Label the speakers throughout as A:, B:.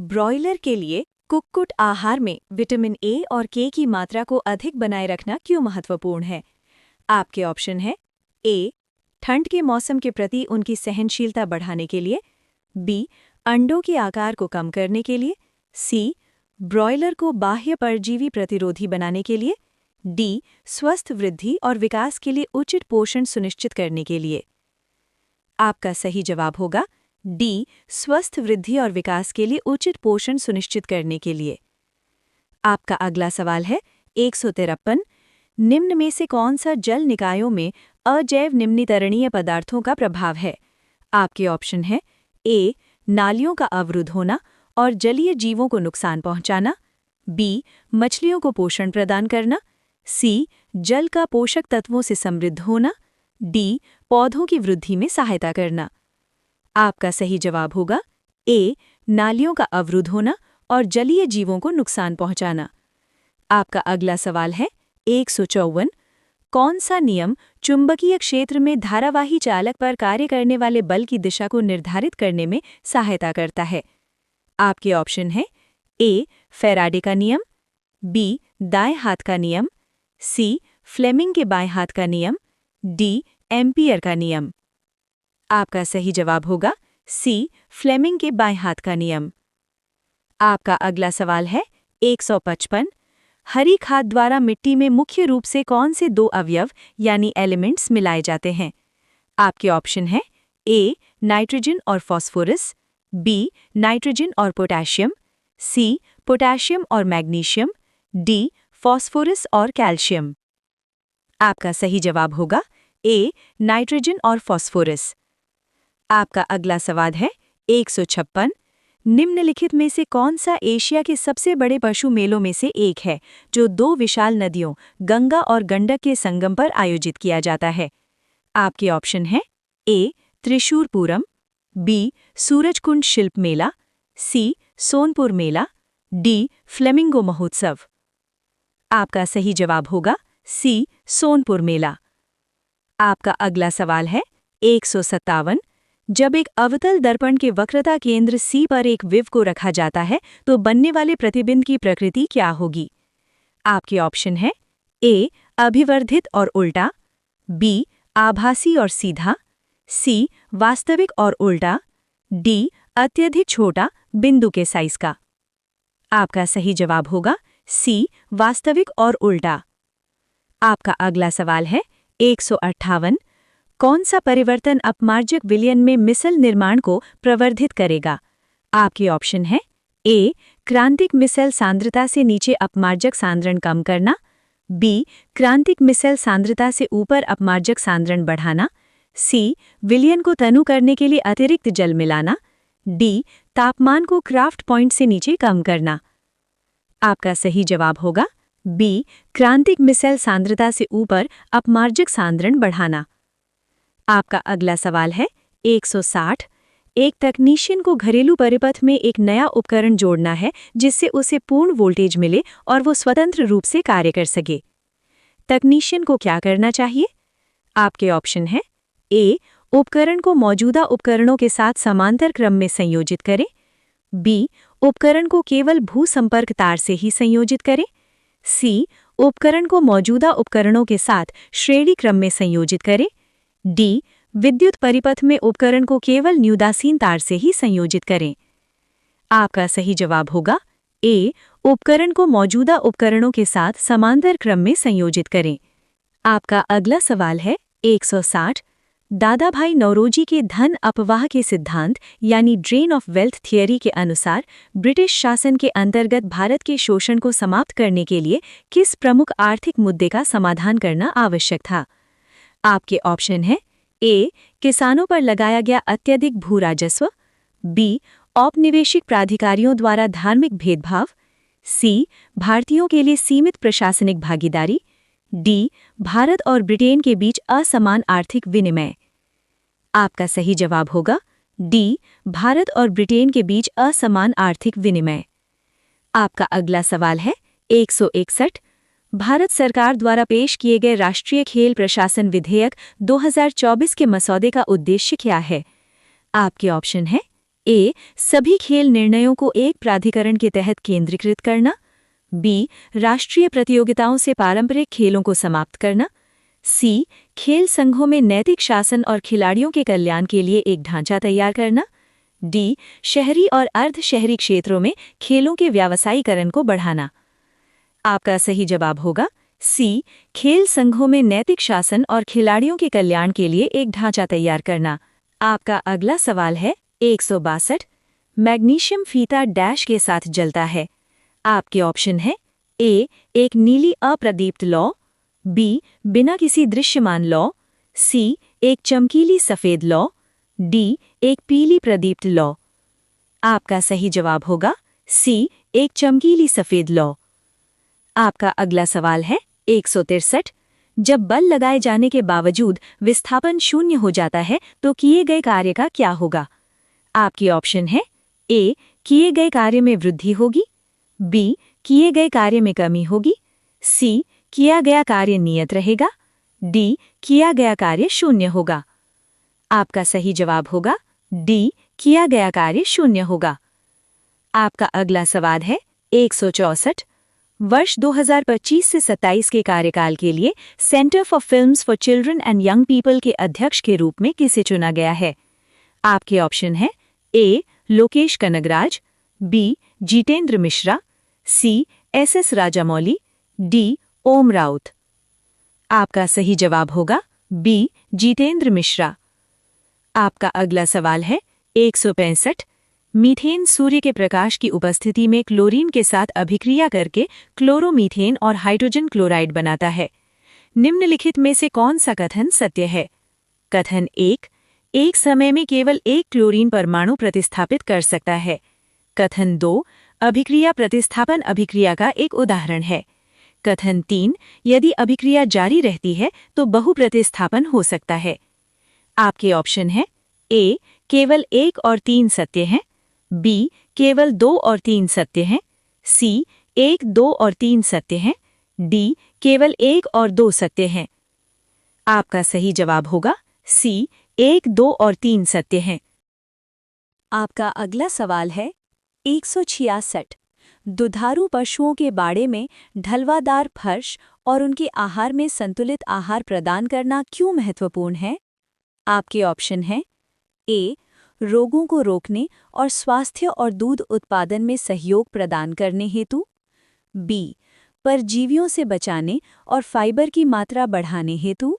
A: Broiler के लिए कुक्कुट आहार में विटामिन ए और के की मात्रा को अधिक बनाए रखना क्यों महत्वपूर्ण है? आपके ऑप्शन हैं ए. ठंड के मौसम के प्रति उनकी सहनशीलता बढ़ाने के लिए, बी. अंडों के आकार को कम करने के लिए, सी. ब्रॉयलर को बाह्य परजीवी प्रतिरोधी बनाने के लिए, डी. स्वस्थ वृद्धि और विकास के लिए उचित पोषण सुनिश्चित करने के लिए। आपका सही जवाब होगा डी. स्वस्थ वृद्धि और विकास के लिए उचित पोषण सुनिश्चित करने के लिए। आपका अगला सवाल है 153। निम्न में से कौन सा जल निकायों में अजैव निम्नीतरणीय पदार्थों का प्रभाव है? आपके ऑप्शन है ए. नालियों का अवरुद्ध होना और जलीय जीवों को नुकसान पहुंचाना, बी. मछलियों को पोषण प्रदान करना, सी. जल का पोषक तत्वों से समृद्ध होना, डी. पौधों की वृद्धि में सहायता करना। आपका सही जवाब होगा ए. नालियों का अवरुद्ध होना और जलीय जीवों को नुकसान पहुंचाना। आपका अगला सवाल है 154। कौन सा नियम चुंबकीय क्षेत्र में धारावाही चालक पर कार्य करने वाले बल की दिशा को निर्धारित करने में सहायता करता है? आपके ऑप्शन हैं ए. फैराडे का नियम, बी. दाएं हाथ का नियम, सी. फ्लेमिंग के बाएं हाथ का नियम, डी. एम्पियर का नियम। आपका सही जवाब होगा सी. फ्लेमिंग के बाएं हाथ का नियम। आपका अगला सवाल है 155। हरी खाद द्वारा मिट्टी में मुख्य रूप से कौन से दो अवयव यानी एलिमेंट्स मिलाए जाते हैं? आपके ऑप्शन हैं ए. नाइट्रोजन और फास्फोरस, बी. नाइट्रोजन और पोटेशियम, सी. पोटेशियम और मैग्नीशियम, डी. फास्फोरस और कैल्शियम। आपका सही जवाब होगा ए. नाइट्रोजन और फास्फोरस। आपका अगला सवाल है 156। निम्नलिखित में से कौन सा एशिया के सबसे बड़े पशु मेलों में से एक है जो दो विशाल नदियों गंगा और गंडक के संगम पर आयोजित किया जाता है? आपके ऑप्शन हैं ए. त्रिशूर पूरम, बी. सूरजकुंड शिल्प मेला, सी. सोनपुर मेला, डी. फ्लेमिंगो महोत्सव। आपका सही जवाब होगा सी. सोनपुर मेला। आपका अगला सवाल है 157। जब एक अवतल दर्पण के वक्रता केंद्र सी पर एक विव को रखा जाता है तो बनने वाले प्रतिबिंब की प्रकृति क्या होगी? आपके ऑप्शन है ए. अभिवर्धित और उल्टा, बी. आभासी और सीधा, सी. वास्तविक और उल्टा, डी. अत्यधिक छोटा बिंदु के साइज का। आपका सही जवाब होगा सी. वास्तविक और उल्टा। आपका अगला सवाल है 158। कौन सा परिवर्तन अपमार्जक विलयन में मिसल निर्माण को प्रवर्धित करेगा? आपके ऑप्शन है ए. क्रांतिक मिसल सांद्रता से नीचे अपमार्जक सांद्रण कम करना, बी. क्रांतिक मिसल सांद्रता से ऊपर अपमार्जक सांद्रण बढ़ाना, सी. विलयन को तनु करने के लिए अतिरिक्त जल मिलाना, डी. तापमान को क्राफ्ट पॉइंट से नीचे कम करना। आपका सही जवाब होगा बी. क्रांतिक मिसल सांद्रता से ऊपर अपमार्जक सांद्रण बढ़ाना। आपका अगला सवाल है 160। एक तकनीशियन को घरेलू परिपथ में एक नया उपकरण जोड़ना है जिससे उसे पूर्ण वोल्टेज मिले और वो स्वतंत्र रूप से कार्य कर सके। तकनीशियन को क्या करना चाहिए? आपके ऑप्शन हैं ए. उपकरण को मौजूदा उपकरणों के साथ समांतर क्रम में संयोजित करें, बी. उपकरण को केवल भू-संपर्क तार से ही संयोजित करें, सी. उपकरण को मौजूदा उपकरणों के साथ श्रेणी क्रम में संयोजित करें, डी. विद्युत परिपथ में उपकरण को केवल न्यूदासीन तार से ही संयोजित करें। आपका सही जवाब होगा ए. उपकरण को मौजूदा उपकरणों के साथ समांतर क्रम में संयोजित करें। आपका अगला सवाल है 160। दादाभाई नौरोजी के धन अपवाह के सिद्धांत यानी ड्रेन ऑफ वेल्थ थियरी के अनुसार ब्रिटिश शासन के अंतर्गत भारत के शोषण को समाप्त करने के लिए किस प्रमुख आर्थिक मुद्दे का समाधान करना आवश्यक था? आपके ऑप्शन हैं ए. किसानों पर लगाया गया अत्यधिक भू राजस्व, बी. औपनिवेशिक प्राधिकारियों द्वारा धार्मिक भेदभाव, सी. भारतीयों के लिए सीमित प्रशासनिक भागीदारी, डी. भारत और ब्रिटेन के बीच असमान आर्थिक विनिमय। आपका सही जवाब होगा डी. भारत और ब्रिटेन के बीच असमान आर्थिक विनिमय। आपका अगला सवाल है 161। भारत सरकार द्वारा पेश किए गए राष्ट्रीय खेल प्रशासन विधेयक 2024 के मसौदे का उद्देश्य क्या है? आपके ऑप्शन हैं ए. सभी खेल निर्णयों को एक प्राधिकरण के तहत केंद्रीकृत करना। बी. राष्ट्रीय प्रतियोगिताओं से पारंपरिक खेलों को समाप्त करना। सी. खेल संघों में नैतिक शासन और खिलाड़ियों के कल्याण के लिए एक ढांचा तैयार करना। डी. शहरी और अर्ध शहरी क्षेत्रों में खेलों के व्यावसायीकरण को बढ़ाना। आपका सही जवाब होगा सी. खेल संघों में नैतिक शासन और खिलाड़ियों के कल्याण के लिए एक ढांचा तैयार करना। आपका अगला सवाल है 162। मैग्नीशियम फीता डैश के साथ जलता है। आपके ऑप्शन है ए. एक नीली अप्रदीप्त लौ। बी. बिना किसी दृश्यमान लौ। सी. एक चमकीली सफेद लौ। डी. एक पीली प्रदीप्त लौ। आपका सही जवाब होगा सी. एक चमकीली सफेद लौ। आपका अगला सवाल है 163। जब बल लगाए जाने के बावजूद विस्थापन शून्य हो जाता है तो किए गए कार्य का क्या होगा। आपके ऑप्शन है ए. किए गए कार्य में वृद्धि होगी। बी. किए गए कार्य में कमी होगी। सी. किया गया कार्य नियत रहेगा। डी. किया गया कार्य शून्य होगा। आपका सही जवाब होगा डी. किया गया कार्य शून्य होगा। आपका अगला सवाल है 164। वर्ष 2025 से 27 के कार्यकाल के लिए centre for films for children and young people के अध्यक्ष के रूप में किसे चुना गया है। आपके ऑप्शन है ए. लोकेश कनगराज। बी. जितेंद्र मिश्रा। सी. एस राजामौली। डी. ओम राउत। आपका सही जवाब होगा बी. जितेंद्र मिश्रा। आपका अगला सवाल है 165। मीथेन सूर्य के प्रकाश की उपस्थिति में क्लोरीन के साथ अभिक्रिया करके क्लोरोमीथेन और हाइड्रोजन क्लोराइड बनाता है। निम्नलिखित में से कौन सा कथन सत्य है। कथन 1. एक समय में केवल एक क्लोरीन परमाणु प्रतिस्थापित कर सकता है। कथन 2. अभिक्रिया प्रतिस्थापन अभिक्रिया का एक उदाहरण है। कथन 3. यदि अभिक्रिया जारी रहती है तो बहुप्रतिस्थापन हो सकता है। आपके ऑप्शन है ए. केवल 1 और 3 सत्य हैं। बी. केवल 2 और 3 सत्य हैं। सी. 1, 2 और 3 सत्य हैं। डी. केवल 1 और 2 सत्य हैं। आपका सही जवाब होगा सी. 1, 2 और 3 सत्य हैं। आपका अगला सवाल है 166। दुधारू पशुओं के बाड़े में ढलवादार फर्श और उनके आहार में संतुलित आहार प्रदान करना क्यों महत्वपूर्ण है। आपके ऑप्शन हैं ए. रोगों को रोकने और स्वास्थ्य और दूध उत्पादन में सहयोग प्रदान करने हेतु। बी. परजीवियों से बचाने और फाइबर की मात्रा बढ़ाने हेतु।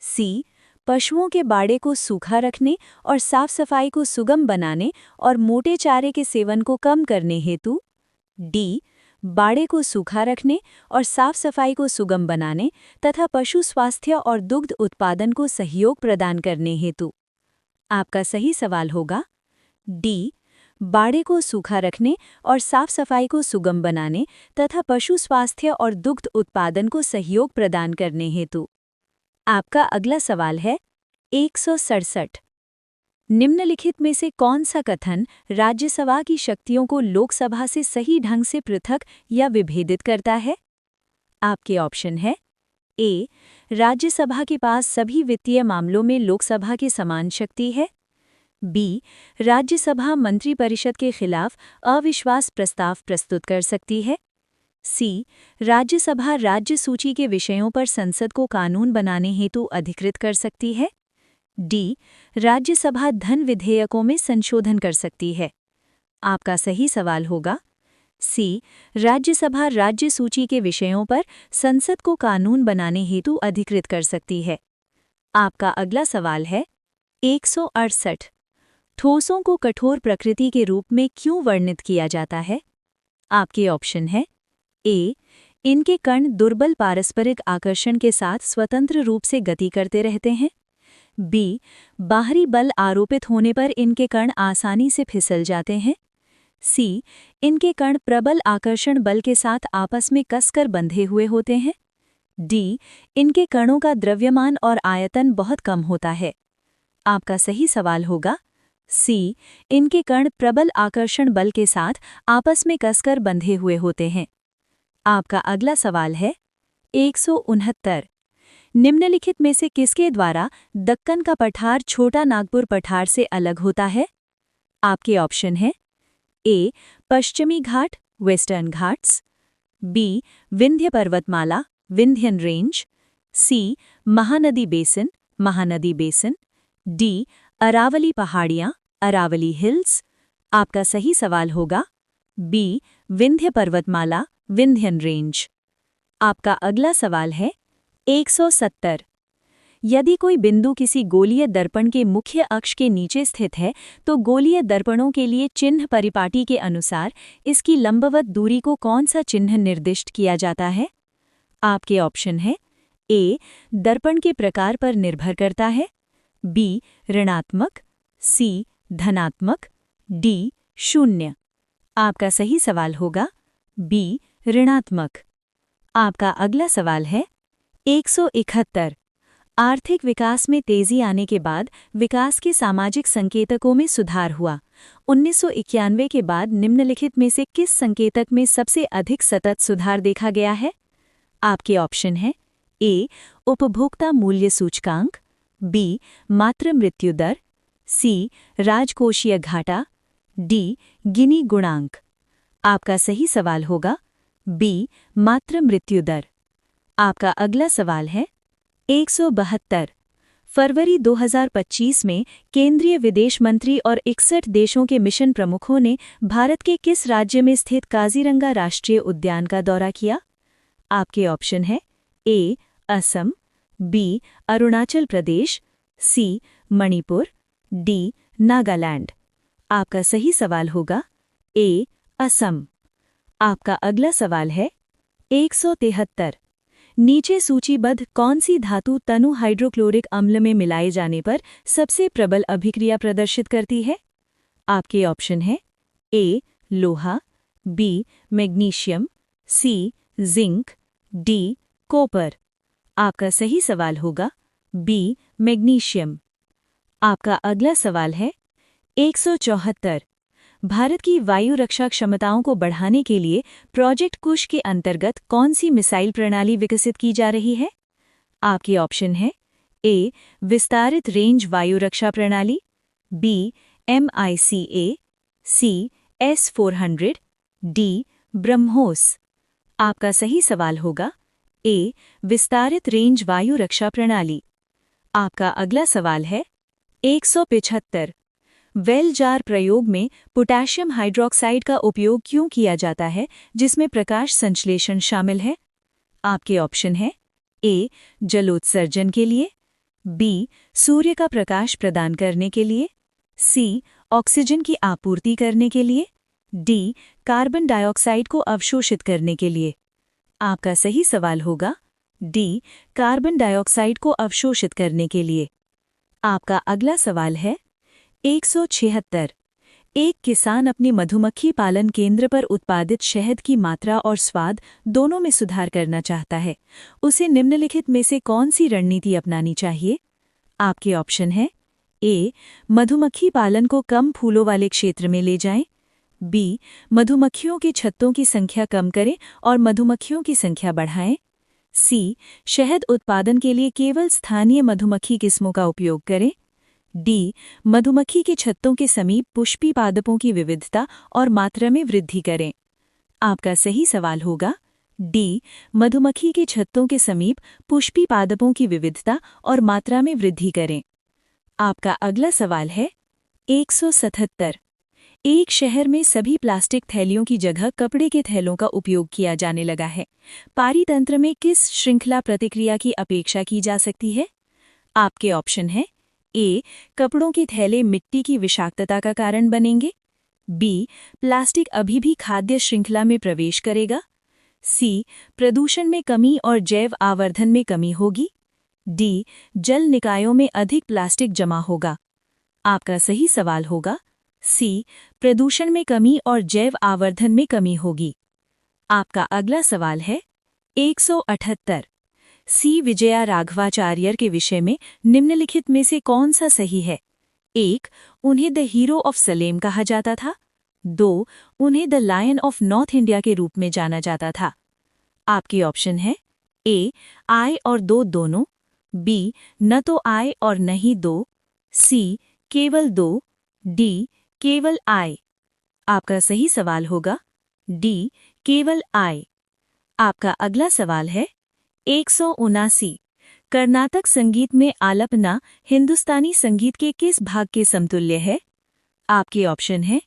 A: सी. पशुओं के बाड़े को सूखा रखने और साफ सफाई को सुगम बनाने और मोटे चारे के सेवन को कम करने हेतु। डी. बाड़े को सूखा रखने और साफ सफाई को सुगम बनाने तथा पशु स्वास्थ्य और दुग्ध उत्पादन को सहयोग प्रदान करने हेतु। आपका सही सवाल होगा डी. बाड़े को सूखा रखने और साफ सफाई को सुगम बनाने तथा पशु स्वास्थ्य और दुग्ध उत्पादन को सहयोग प्रदान करने हेतु। आपका अगला सवाल है 167। निम्नलिखित में से कौन सा कथन राज्यसभा की शक्तियों को लोकसभा से सही ढंग से पृथक या विभेदित करता है। आपके ऑप्शन है ए. राज्यसभा के पास सभी वित्तीय मामलों में लोकसभा के समान शक्ति है। बी. राज्यसभा मंत्रिपरिषद के खिलाफ अविश्वास प्रस्ताव प्रस्तुत कर सकती है। सी. राज्यसभा राज्य सूची के विषयों पर संसद को कानून बनाने हेतु अधिकृत कर सकती है। डी. राज्यसभा धन विधेयकों में संशोधन कर सकती है। आपका सही सवाल होगा सी. राज्यसभा राज्य सूची के विषयों पर संसद को कानून बनाने हेतु अधिकृत कर सकती है। आपका अगला सवाल है 168। ठोसों को कठोर प्रकृति के रूप में क्यों वर्णित किया जाता है। आपके ऑप्शन है ए. इनके कण दुर्बल पारस्परिक आकर्षण के साथ स्वतंत्र रूप से गति करते रहते हैं। बी. बाहरी बल आरोपित होने पर इनके कण आसानी से फिसल जाते हैं। सी. इनके कण प्रबल आकर्षण बल के साथ आपस में कसकर बंधे हुए होते हैं। डी. इनके कणों का द्रव्यमान और आयतन बहुत कम होता है। आपका सही सवाल होगा सी. इनके कण प्रबल आकर्षण बल के साथ आपस में कसकर बंधे हुए होते हैं। आपका अगला सवाल है 169। निम्नलिखित में से किसके द्वारा दक्कन का पठार छोटा नागपुर पठार से अलग होता है। आपके ऑप्शन है ए पश्चिमी घाट वेस्टर्न घाट्स, बी विंध्य पर्वतमाला विंध्यन रेंज, सी महानदी बेसिन, डी अरावली पहाड़ियाँ अरावली हिल्स। आपका सही सवाल होगा बी विंध्य पर्वतमाला विंध्यन रेंज। आपका अगला सवाल है 170। यदि कोई बिंदु किसी गोलीय दर्पण के मुख्य अक्ष के नीचे स्थित है तो गोलीय दर्पणों के लिए चिन्ह परिपाटी के अनुसार इसकी लंबवत दूरी को कौन सा चिन्ह निर्दिष्ट किया जाता है? आपके ऑप्शन है ए दर्पण के प्रकार पर निर्भर करता है, बी ऋणात्मक, सी धनात्मक, डी 0। आपका सही सवाल होगा बी ऋणात्मक। आपका अगला सवाल है 171। आर्थिक विकास में तेजी आने के बाद विकास के सामाजिक संकेतकों में सुधार हुआ। 1991 के बाद निम्नलिखित में से किस संकेतक में सबसे अधिक सतत सुधार देखा गया है? आपके ऑप्शन है ए उपभोक्ता मूल्य सूचकांक, बी मातृ मृत्यु दर, सी राजकोषीय घाटा, डी गिनी गुणांक। आपका सही सवाल होगा बी मातृ मृत्यु दर। आपका अगला सवाल है 172। फरवरी 2025 में केंद्रीय विदेश मंत्री और 61 देशों के मिशन प्रमुखों ने भारत के किस राज्य में स्थित काजीरंगा राष्ट्रीय उद्यान का दौरा किया? आपके ऑप्शन है ए असम, बी अरुणाचल प्रदेश, सी मणिपुर, डी नागालैंड। आपका सही सवाल होगा ए असम। आपका अगला सवाल है 173। नीचे सूचीबद्ध कौन सी धातु तनु हाइड्रोक्लोरिक अम्ल में मिलाए जाने पर सबसे प्रबल अभिक्रिया प्रदर्शित करती है? आपके ऑप्शन है ए लोहा, बी मैग्नीशियम, सी जिंक, डी कॉपर। आपका सही सवाल होगा बी मैग्नीशियम। आपका अगला सवाल है 174। भारत की वायु रक्षा क्षमताओं को बढ़ाने के लिए प्रोजेक्ट कुश के अंतर्गत कौन सी मिसाइल प्रणाली विकसित की जा रही है? आपके ऑप्शन है ए विस्तारित रेंज वायु रक्षा प्रणाली, बी MICA, सी S-400, डी ब्रह्मोस। आपका सही सवाल होगा ए विस्तारित रेंज वायु रक्षा प्रणाली। आपका अगला सवाल है 175। वेल जार प्रयोग में पोटेशियम हाइड्रोक्साइड का उपयोग क्यों किया जाता है जिसमें प्रकाश संश्लेषण शामिल है? आपके ऑप्शन है ए जलोत्सर्जन के लिए, बी सूर्य का प्रकाश प्रदान करने के लिए, सी ऑक्सीजन की आपूर्ति करने के लिए, डी कार्बन डाइऑक्साइड को अवशोषित करने के लिए। आपका सही सवाल होगा डी कार्बन डाइऑक्साइड को अवशोषित करने के लिए। आपका अगला सवाल है 176। एक किसान अपने मधुमक्खी पालन केंद्र पर उत्पादित शहद की मात्रा और स्वाद दोनों में सुधार करना चाहता है। उसे निम्नलिखित में से कौन सी रणनीति अपनानी चाहिए? आपके ऑप्शन है ए मधुमक्खी पालन को कम फूलों वाले क्षेत्र में ले जाएं, बी मधुमक्खियों के छत्तों की संख्या कम करें और मधुमक्खियों की संख्या बढ़ाएं, सी शहद उत्पादन के लिए केवल स्थानीय मधुमक्खी किस्मों का उपयोग करें, डी मधुमक्खी के छत्तों के समीप पुष्पी पादपों की विविधता और मात्रा में वृद्धि करें। आपका सही सवाल होगा डी मधुमक्खी के छत्तों के समीप पुष्पी पादपों की विविधता और मात्रा में वृद्धि करें। आपका अगला सवाल है 177। एक शहर में सभी प्लास्टिक थैलियों की जगह कपड़े के थैलों का उपयोग किया जाने लगा है। पारितंत्र में किस श्रृंखला प्रतिक्रिया की अपेक्षा की जा सकती है? आपके ऑप्शन है ए कपड़ों के थैले मिट्टी की विषाक्तता का कारण बनेंगे, बी प्लास्टिक अभी भी खाद्य श्रृंखला में प्रवेश करेगा, सी प्रदूषण में कमी और जैव आवर्धन में कमी होगी, डी जल निकायों में अधिक प्लास्टिक जमा होगा। आपका सही सवाल होगा सी प्रदूषण में कमी और जैव आवर्धन में कमी होगी। आपका अगला सवाल है 178। सी विजया राघवाचार्यर के विषय में निम्नलिखित में से कौन सा सही है? 1. उन्हें द हीरो ऑफ सलेम कहा जाता था। 2. उन्हें the lion of North India के रूप में जाना जाता था। आपके ऑप्शन है ए आय और दो दोनों, बी न तो आय और न ही दो, सी केवल दो, डी केवल आई। आपका सही सवाल होगा डी, केवल आई। आपका अगला सवाल है 179। कर्नाटक संगीत में आलपना हिंदुस्तानी संगीत के किस भाग के समतुल्य है? आपके ऑप्शन है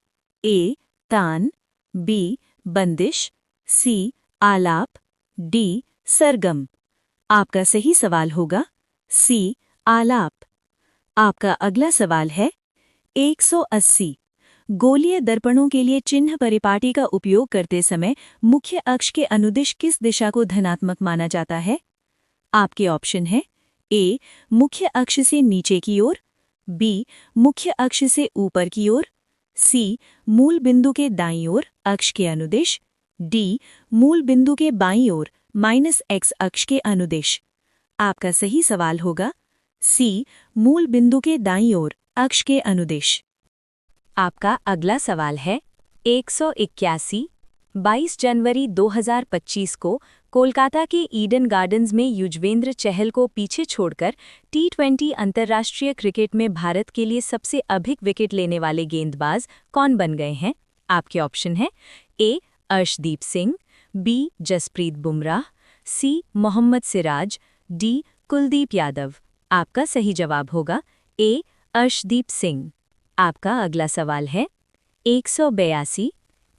A: ए, तान, बी, बंदिश, सी, आलाप, डी, सरगम। आपका सही सवाल होगा सी, आलाप। आपका अगला सवाल है 180। गोलीय दर्पणों के लिए चिन्ह परिपाटी का उपयोग करते समय मुख्य अक्ष के अनुदिश किस दिशा को धनात्मक माना जाता है? आपके ऑप्शन है ए, मुख्य अक्ष से नीचे की ओर, बी, मुख्य अक्ष से ऊपर की ओर, सी, मूल बिंदु के दाईं ओर अक्ष के अनुदिश, डी, मूल बिंदु के बाईं ओर -x अक्ष के अनुदिश। आपका सही सवाल होगा सी, मूल बिंदु के दाईं ओर अक्ष के अनुदिश। आपका अगला सवाल है 181। 22 जनवरी 2025 को कोलकाता के ईडन गार्डन्स में युजवेंद्र चहल को पीछे छोड़कर T20 अंतर्राष्ट्रीय क्रिकेट में भारत के लिए सबसे अधिक विकेट लेने वाले गेंदबाज कौन बन गए हैं? आपके ऑप्शन हैं ए, अर्शदीप सिंह, बी, जसप्रीत बुमराह, सी, मोहम्मद सिराज, डी, कुलदीप यादव। आपका सही जवाब होगा ए, अर्शदीप सिंह। आपका अगला सवाल है 182।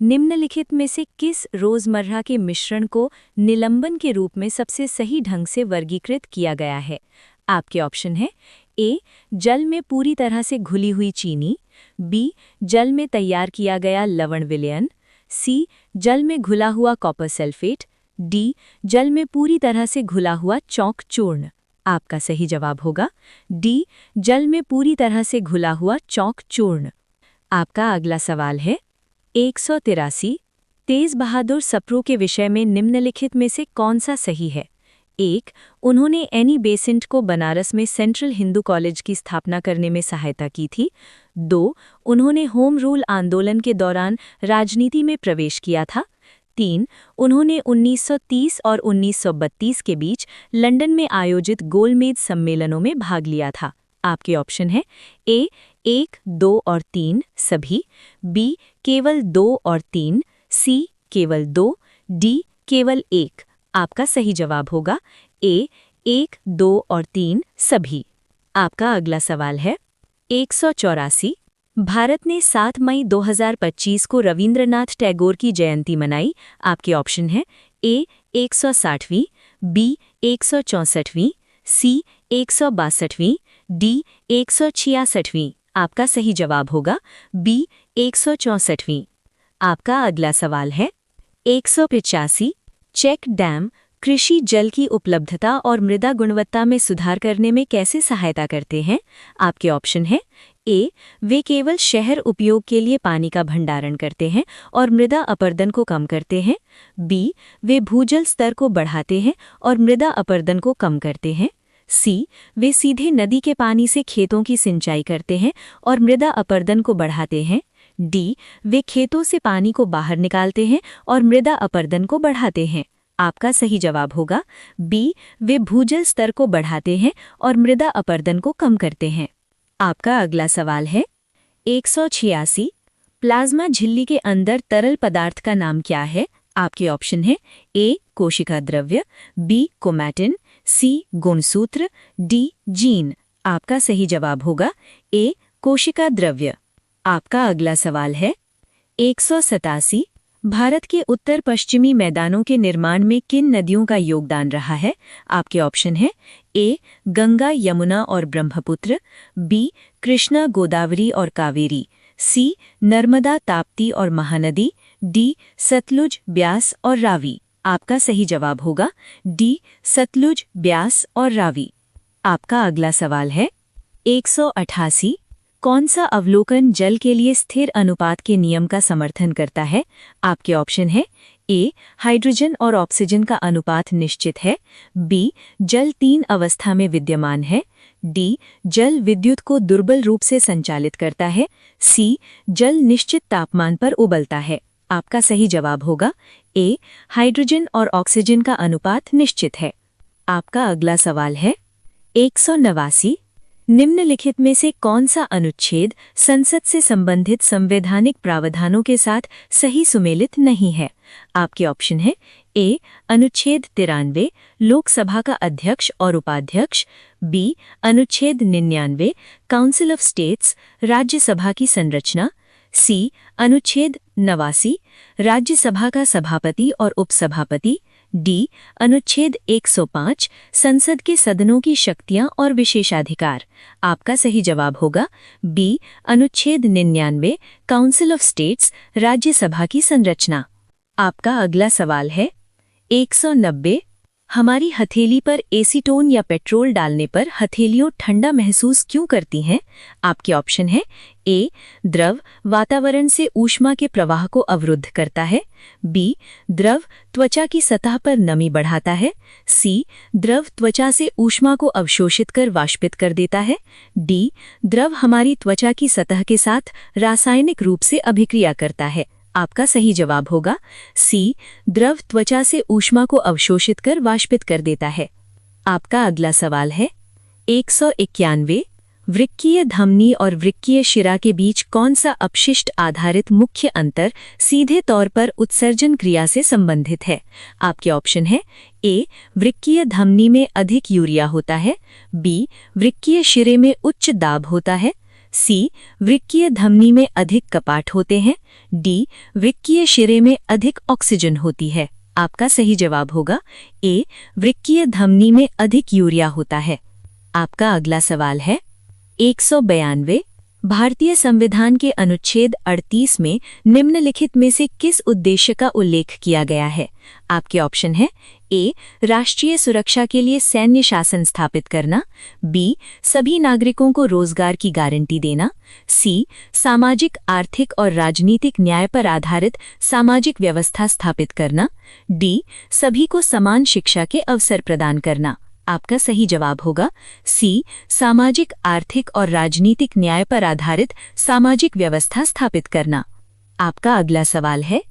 A: निम्नलिखित में से किस रोजमर्रा के मिश्रण को निलंबन के रूप में सबसे सही ढंग से वर्गीकृत किया गया है? आपके ऑप्शन है ए, जल में पूरी तरह से घुली हुई चीनी, बी, जल में तैयार किया गया लवण विलयन, सी, जल में घुला हुआ कॉपर सल्फेट, डी, जल में पूरी तरह से घुला हुआ चौक चूर्ण। आपका सही जवाब होगा डी, जल में पूरी तरह से घुला हुआ चौक चूर्ण। आपका अगला सवाल है 183। तेज बहादुर सप्रू के विषय में निम्नलिखित में से कौन सा सही है? एक, उन्होंने एनी बेसेंट को बनारस में सेंट्रल हिंदू कॉलेज की स्थापना करने में सहायता की थी। 2, उन्होंने होम रूल आंदोलन के दौरान राजनीति में प्रवेश किया था। 3, उन्होंने 1930 और 1932 के बीच लंदन में आयोजित गोलमेज सम्मेलनों में भाग लिया था। आपके ऑप्शन है ए, 1, 2 और 3 सभी, बी, केवल 2 और 3, सी, केवल 2, डी, केवल 1। आपका सही जवाब होगा ए, 1, 2 और 3 सभी। आपका अगला सवाल है 184। भारत ने 7 मई 2025 को रविंद्रनाथ टैगोर की जयंती मनाई। आपके ऑप्शन है ए, 160वीं, बी, 164वीं, सी, 162वीं, डी, 166वीं। आपका सही जवाब होगा बी, 164वीं। आपका अगला सवाल है 185। चेक डैम कृषि जल की उपलब्धता और मृदा गुणवत्ता में सुधार करने में कैसे सहायता करते हैं? आपके ऑप्शन है ए, वे केवल शहर उपयोग के लिए पानी का भंडारण करते हैं और मृदा अपरदन को कम करते हैं, बी, वे भूजल स्तर को बढ़ाते हैं और मृदा अपरदन को कम करते हैं, सी, वे सीधे नदी के पानी से खेतों की सिंचाई करते हैं और मृदा अपरदन को बढ़ाते हैं, डी, वे खेतों से पानी को बाहर निकालते हैं और मृदा अपरदन को बढ़ाते हैं। आपका सही जवाब होगा बी, वे भूजल स्तर को बढ़ाते हैं और मृदा अपरदन को कम करते हैं। आपका अगला सवाल है 186। प्लाज्मा झिल्ली के अंदर तरल पदार्थ का नाम क्या है? आपके ऑप्शन है ए, कोशिका द्रव्य, बी, क्रोमैटिन, सी, गुणसूत्र, डी, जीन। आपका सही जवाब होगा ए, कोशिका द्रव्य। आपका अगला सवाल है 187। भारत के उत्तर पश्चिमी मैदानों के निर्माण में किन नदियों का योगदान रहा है? आपके ऑप्शन है ए, गंगा, यमुना और ब्रह्मपुत्र, बी, कृष्णा, गोदावरी और कावेरी, सी, नर्मदा, ताप्ती और महानदी, डी, सतलुज, ब्यास और रावी। आपका सही जवाब होगा डी, सतलुज, ब्यास और रावी। आपका अगला सवाल है 188। कौन सा अवलोकन जल के लिए स्थिर अनुपात के नियम का समर्थन करता है? आपके ऑप्शन है ए, हाइड्रोजन और ऑक्सीजन का अनुपात निश्चित है, बी, जल 3 अवस्था में विद्यमान है, डी, जल विद्युत को दुर्बल रूप से संचालित करता है, सी, जल निश्चित तापमान पर उबलता है। आपका सही जवाब होगा ए, हाइड्रोजन और ऑक्सीजन का अनुपात निश्चित है। आपका अगला सवाल है 189। निम्नलिखित में से कौन सा अनुच्छेद संसद से संबंधित संवैधानिक प्रावधानों के साथ सही सुमेलित नहीं है? आपके ऑप्शन है ए अनुच्छेद 93 लोकसभा का अध्यक्ष और उपाध्यक्ष, बी अनुच्छेद 99 काउंसिल ऑफ स्टेट्स राज्यसभा की संरचना, सी अनुच्छेद 89 राज्यसभा का सभापति और उपसभापति, डी अनुच्छेद 105 संसद के सदनों की शक्तियां और विशेषाधिकार। आपका सही जवाब होगा बी अनुच्छेद 99 काउंसिल ऑफ स्टेट्स राज्यसभा की संरचना। आपका अगला सवाल है 190 हमारी हथेली पर एसीटोन या पेट्रोल डालने पर हथेलियों ठंडा महसूस क्यों करती हैं? आपके ऑप्शन है ए द्रव वातावरण से ऊष्मा के प्रवाह को अवरुद्ध करता है, बी द्रव त्वचा की सतह पर नमी बढ़ाता है, सी द्रव त्वचा से ऊष्मा को अवशोषित कर वाष्पित कर देता है, डी द्रव हमारी त्वचा की सतह के साथ रासायनिक रूप से अभिक्रिया करता है। आपका सही जवाब होगा सी द्रव त्वचा से ऊष्मा को अवशोषित कर वाष्पित कर देता है। आपका अगला सवाल है 191 वृक्कीय धमनी और वृक्कीय शिरा के बीच कौन सा अपशिष्ट आधारित मुख्य अंतर सीधे तौर पर उत्सर्जन क्रिया से संबंधित है? आपके ऑप्शन है ए वृक्कीय धमनी में अधिक यूरिया होता है, बी वृक्कीय शिरे में उच्च दाब होता है, सी वृक्कीय धमनी में अधिक कपाट होते हैं, डी वृक्कीय शिरे में अधिक ऑक्सीजन होती है। आपका सही जवाब होगा ए वृक्कीय धमनी में अधिक यूरिया होता है। आपका अगला सवाल है 192 भारतीय संविधान के अनुच्छेद 38 में निम्नलिखित में से किस उद्देश्य का उल्लेख किया गया है? आपके ऑप्शन है ए राष्ट्रीय सुरक्षा के लिए सैन्य शासन स्थापित करना, बी सभी नागरिकों को रोजगार की गारंटी देना, सी सामाजिक आर्थिक और राजनीतिक न्याय पर आधारित सामाजिक व्यवस्था स्थापित करना, डी सभी को समान शिक्षा के अवसर प्रदान करना। आपका सही जवाब होगा सी सामाजिक आर्थिक और राजनीतिक न्याय पर आधारित सामाजिक व्यवस्था स्थापित करना। आपका अगला सवाल है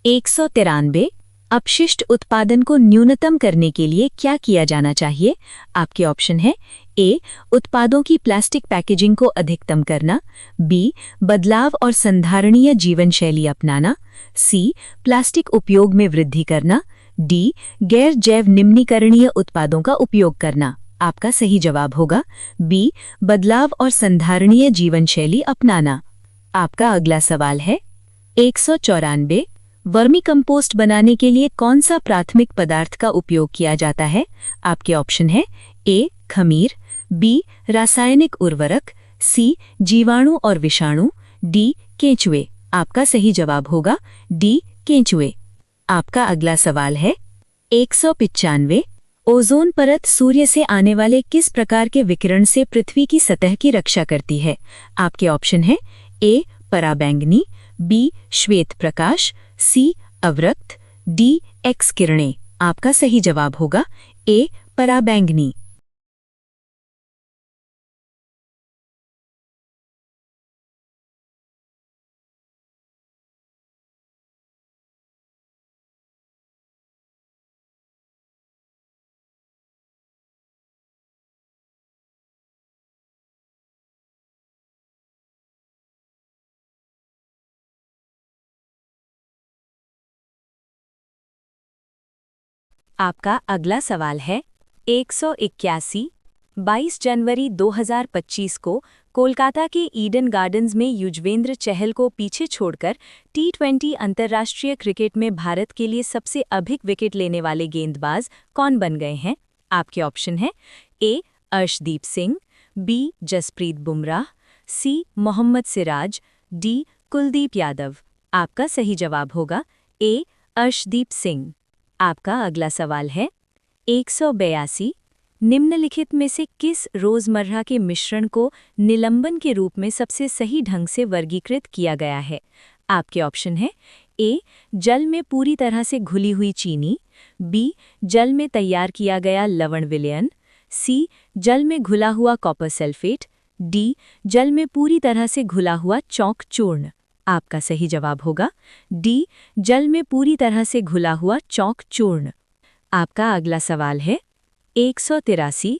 A: 193 अपशिष्ट उत्पादन को न्यूनतम करने के लिए क्या किया जाना चाहिए? आपके ऑप्शन है ए उत्पादों की प्लास्टिक पैकेजिंग को अधिकतम करना, बी बदलाव और संधारणीय जीवन शैली अपनाना, सी प्लास्टिक उपयोग में वृद्धि करना, डी गैर जैव निम्नीकरणीय उत्पादों का उपयोग करना। आपका सही जवाब होगा बी बदलाव और संधारणीय जीवन शैली अपनाना। आपका अगला सवाल है 194 वर्मी कंपोस्ट बनाने के लिए कौन सा प्राथमिक पदार्थ का उपयोग किया जाता है? आपके ऑप्शन है ए खमीर, बी रासायनिक उर्वरक, सी जीवाणु और विषाणु, डी केंचुए। आपका सही जवाब होगा डी केंचुए। आपका अगला सवाल है 195 ओजोन परत सूर्य से आने वाले किस प्रकार के विकिरण से पृथ्वी की सतह की रक्षा करती है? आपके ऑप्शन है ए पराबैंगनी, बी श्वेत प्रकाश, सी अवरक्त, डी एक्स किरणें। आपका सही जवाब होगा ए पराबैंगनी। आपका अगला सवाल है 181 22 जनवरी 2025 को कोलकाता के ईडन गार्डन्स में युजवेंद्र चहल को पीछे छोड़कर T20 अंतर्राष्ट्रीय क्रिकेट में भारत के लिए सबसे अधिक विकेट लेने वाले गेंदबाज कौन बन गए हैं? आपके ऑप्शन है ए अर्शदीप सिंह, बी जसप्रीत बुमराह, सी मोहम्मद सिराज, डी कुलदीप यादव। आपका सही जवाब होगा ए अर्शदीप सिंह। आपका अगला सवाल है 182 निम्नलिखित में से किस रोजमर्रा के मिश्रण को निलंबन के रूप में सबसे सही ढंग से वर्गीकृत किया गया है? आपके ऑप्शन है ए जल में पूरी तरह से घुली हुई चीनी, बी जल में तैयार किया गया लवण विलयन, सी जल में घुला हुआ कॉपर सल्फेट, डी जल में पूरी तरह से घुला हुआ चौक चूर्ण। आपका सही जवाब होगा डी जल में पूरी तरह से घुला हुआ चौक चूर्ण। आपका अगला सवाल है 183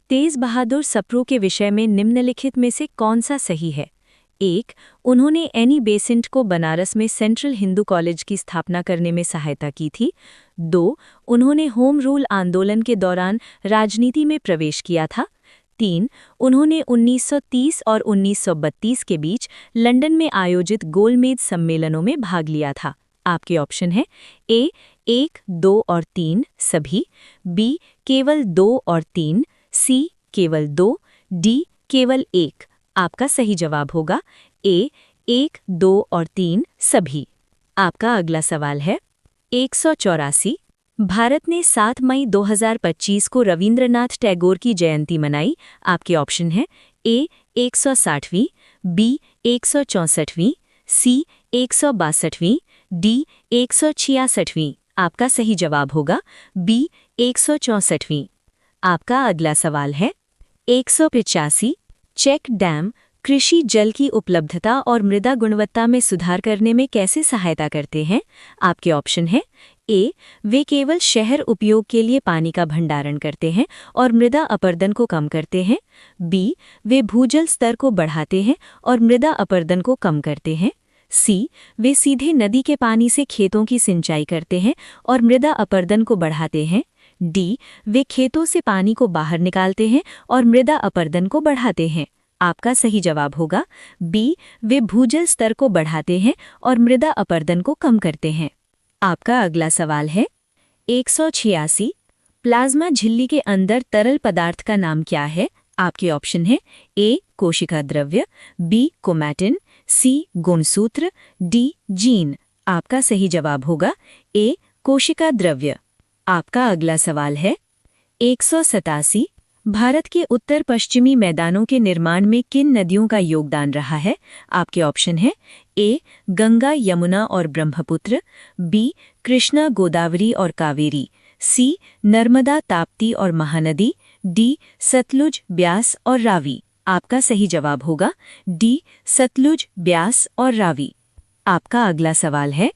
A: तेज बहादुर सप्रू के विषय में निम्नलिखित में से कौन सा सही है? 1. उन्होंने एनी बेसेंट को बनारस में सेंट्रल हिंदू कॉलेज की स्थापना करने में सहायता की थी। 2. उन्होंने होम रूल आंदोलन के दौरान राजनीति में प्रवेश किया था। 3. उन्होंने 1930 और 1932 के बीच लंदन में आयोजित गोलमेज सम्मेलनों में भाग लिया था। आपके ऑप्शन है ए 1, 2 और 3 सभी, बी केवल 2 और 3, सी केवल 2, डी केवल 1। आपका सही जवाब होगा ए 1, 2 और 3 सभी। आपका अगला सवाल है 184। भारत ने 7 मई 2025 को रविंद्रनाथ टैगोर की जयंती मनाई। आपके ऑप्शन है ए 160वीं, बी 164वीं, सी 162वीं, डी 166वीं। आपका सही जवाब होगा बी 164वीं। आपका अगला सवाल है 185। चेक डैम कृषि जल की उपलब्धता और मृदा गुणवत्ता में सुधार करने में कैसे सहायता करते हैं? आपके ऑप्शन है ए वे केवल शहर उपयोग के लिए पानी का भंडारण करते हैं और मृदा अपरदन को कम करते हैं, बी वे भूजल स्तर को बढ़ाते हैं और मृदा अपरदन को कम करते हैं, सी वे सीधे नदी के पानी से खेतों की सिंचाई करते हैं और मृदा अपरदन को बढ़ाते हैं, डी वे खेतों से पानी को बाहर निकालते हैं और मृदा अपरदन को बढ़ाते हैं। आपका सही जवाब होगा बी वे भूजल स्तर को बढ़ाते हैं और मृदा अपरदन को कम करते हैं। आपका अगला सवाल है 186। प्लाज्मा झिल्ली के अंदर तरल पदार्थ का नाम क्या है? आपके ऑप्शन है ए कोशिका द्रव्य, बी क्रोमैटिन, सी गुणसूत्र, डी जीन। आपका सही जवाब होगा ए कोशिका द्रव्य। आपका अगला सवाल है 187। भारत के उत्तर पश्चिमी मैदानों के निर्माण में किन नदियों का योगदान रहा है? आपके ऑप्शन है ए गंगा, यमुना और ब्रह्मपुत्र, बी कृष्णा, गोदावरी और कावेरी, सी नर्मदा, ताप्ती और महानदी, डी सतलुज, ब्यास और रावी। आपका सही जवाब होगा डी सतलुज, ब्यास और रावी। आपका अगला सवाल है